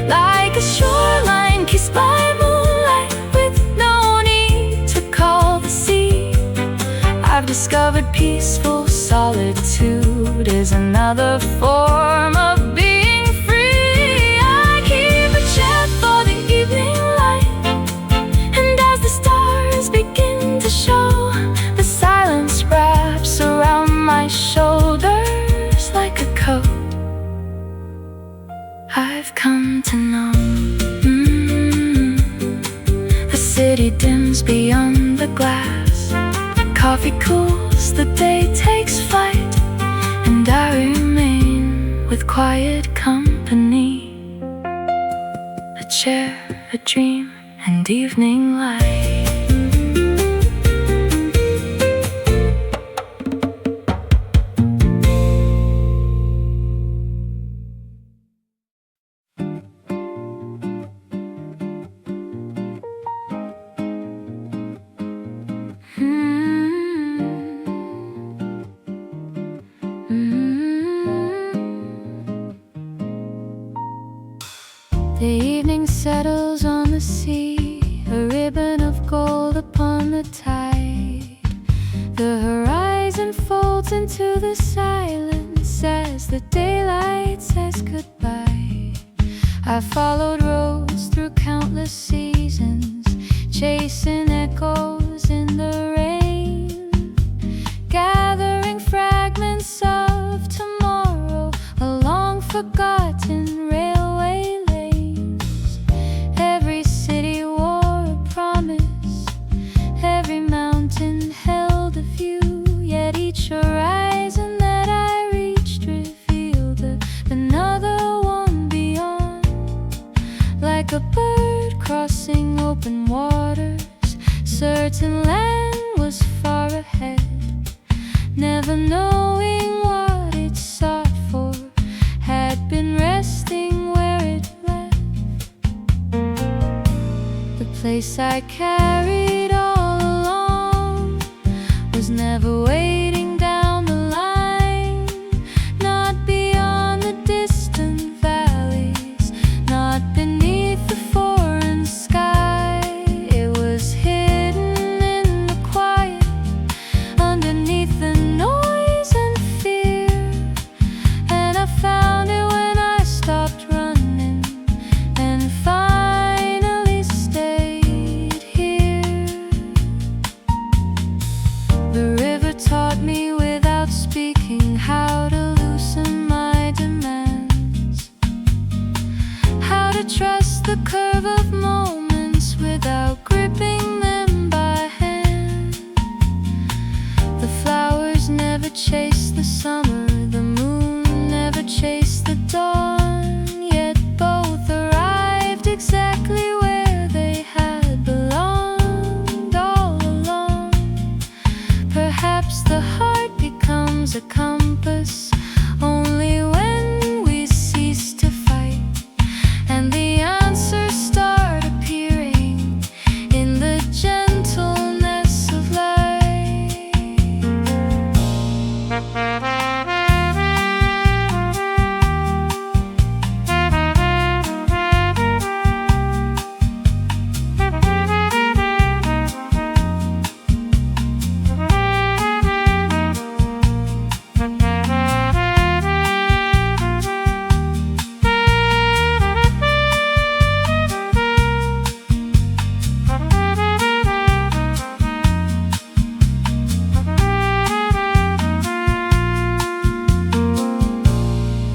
Like a shoreline kissed by moonlight, with no need to call the sea. I've discovered peaceful solitude is another form of being free. I keep a chair for the evening light, and as the stars begin to show, the silence wraps around my shoulders like a coat I've come to know. The city dims beyond the glass, coffee cools, the day takes flight, and I remain with quiet company. A chair, a dream, and evening light. The evening settles on the sea, a ribbon of gold upon the tide. The horizon folds into the silence as the daylight says goodbye. I followed roads through countless seasons, chasing echoes in the rain, gathering fragments of tomorrow, a long forgotten railway lanes. Every city wore a promise, every mountain held a view, yet each horizon that I reached revealed another one beyond. Like a bird crossing open waters, certain land was far ahead, never knowing what it sought for, had been resting where it left. The place I carried all along was never waiting down the line, not beyond the distant valleys, not beneath the foreign sky. It was hidden in the quiet, underneath the noise and fear, and I found it when I stopped running and finally stayed here.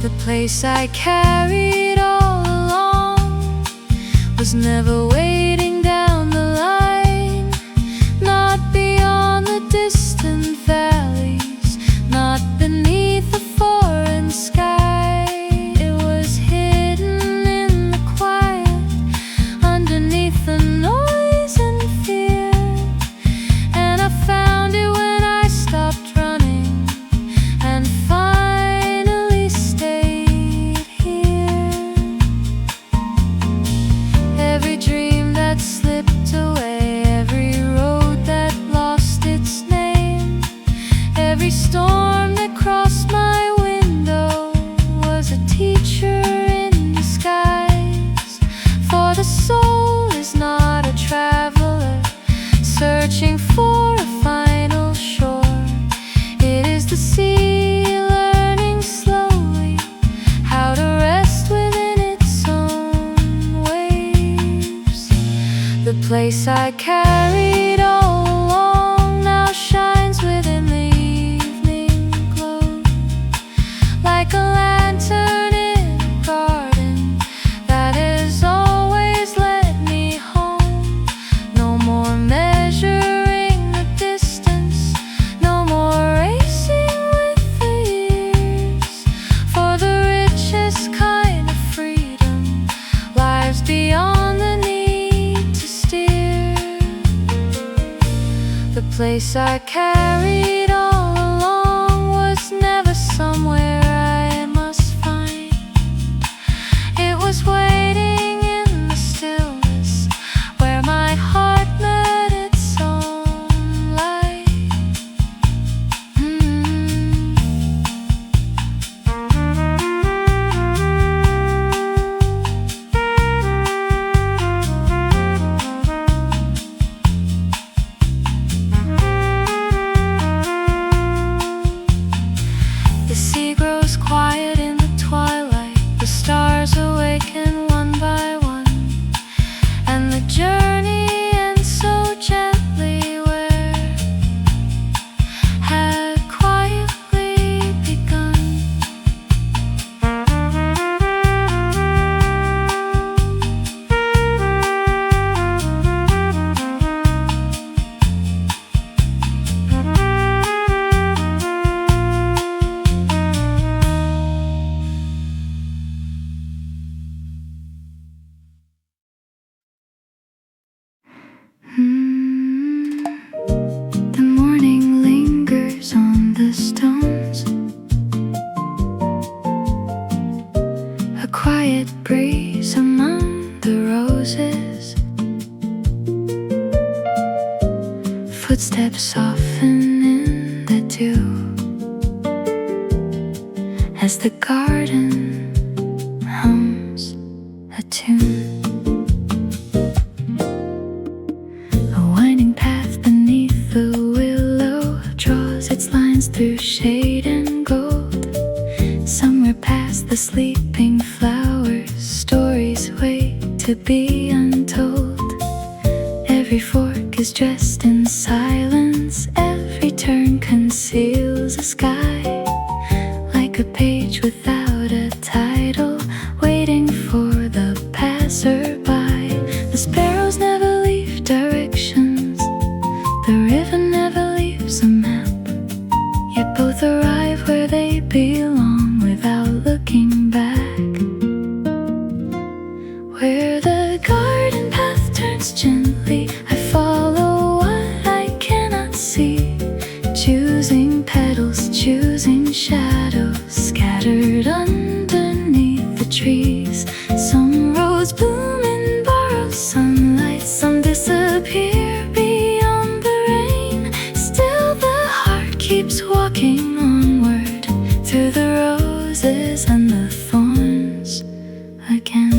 The place I carried all along was never waiting down the line, not beyond the distant valleys, not beneath the foreign sky. It was hidden in the quiet, underneath the noise and fear, and I found it when I stopped running and finally stayed here. Every dream that slipped away, every road that lost its name, every storm that crossed my window was a teacher in disguise. For the soul is not a traveler searching for a final shore. It is the sea learning slowly how to rest within its own waves. The place I carried all along now shines within the evening glow, like a lantern in a garden that has always led me home. No more measuring the distance, no more racing with the years, for the richest kind of freedom lies beyond the need to steer. The place I carried all along was never somewhere I must find. It was waiting in the stillness where my heart met its own light. The sea grows quiet in the twilight, the stars awaken one by one, and the journey ends so gently where had quietly begun. The morning lingers on the stones, a quiet breeze among the roses, footsteps soften in the dew as the garden hums a tune. A winding path beneath the willow draws its lines through shade and gold. Somewhere past the sleeping flowers, stories wait to be untold. Every fork is dressed in silence, every turn conceals a sky, like a page without a title, waiting for the passerby. The sparrows never leave directions, the river never leaves a map, yet both arrive where they belong without looking back. Where the garden path turns gently, I follow what I cannot see, choosing petals, choosing shadows, scattered underneath the trees. Some roses bloom in borrowed sunlight, some disappear beyond the rain. Still the heart keeps walking onward through the roses and the thorns again.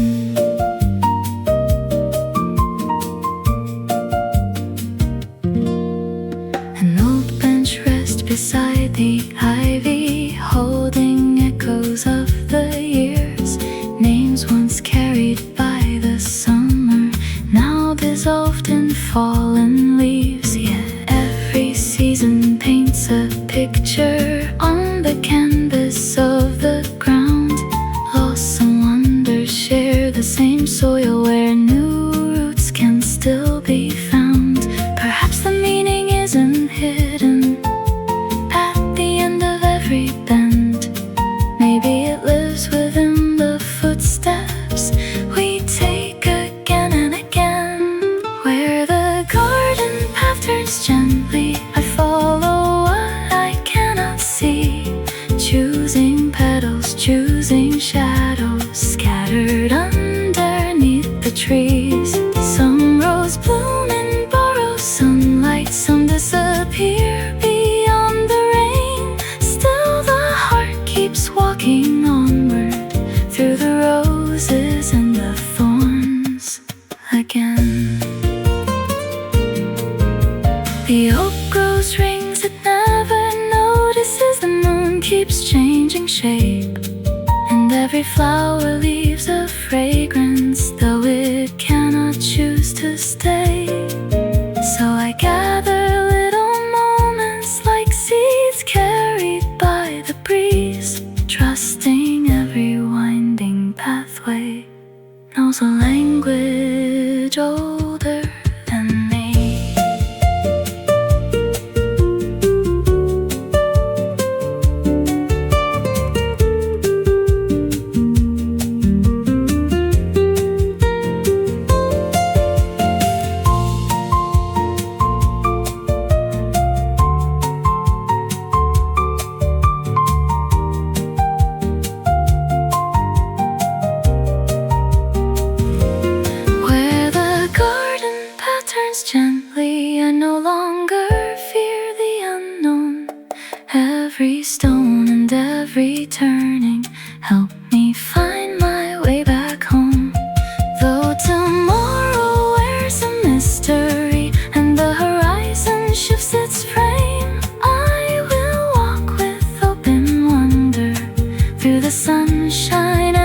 An old bench rests beside the ivy, holding echoes of the years. Names once carried by the summer, now dissolved in fallen leaves. Yet every season paints a picture on the canvas of the ground. soil where new roots can still be found. Perhaps the meaning isn't hidden at the end of every bend. Maybe it lives within the footsteps we take again and again. Where the garden path turns gently, I follow what I cannot see, choosing petals, choosing shadows scattered underneath the trees. Some rose bloom and borrow sunlight, some disappear beyond the rain. Still the heart keeps walking onward through the roses and the thorns again. The oak grows rings it never notices. The moon keeps changing shape, and every flower leaves a fragrance, though it cannot choose to stay. So I gather little moments like seeds carried by the breeze, trusting every winding pathway knows a language older than me. Gently, I no longer fear the unknown. Every stone and every turning help me find my way back home. Though tomorrow wears a mystery and the horizon shifts its frame, I will walk with open wonder through the sunshine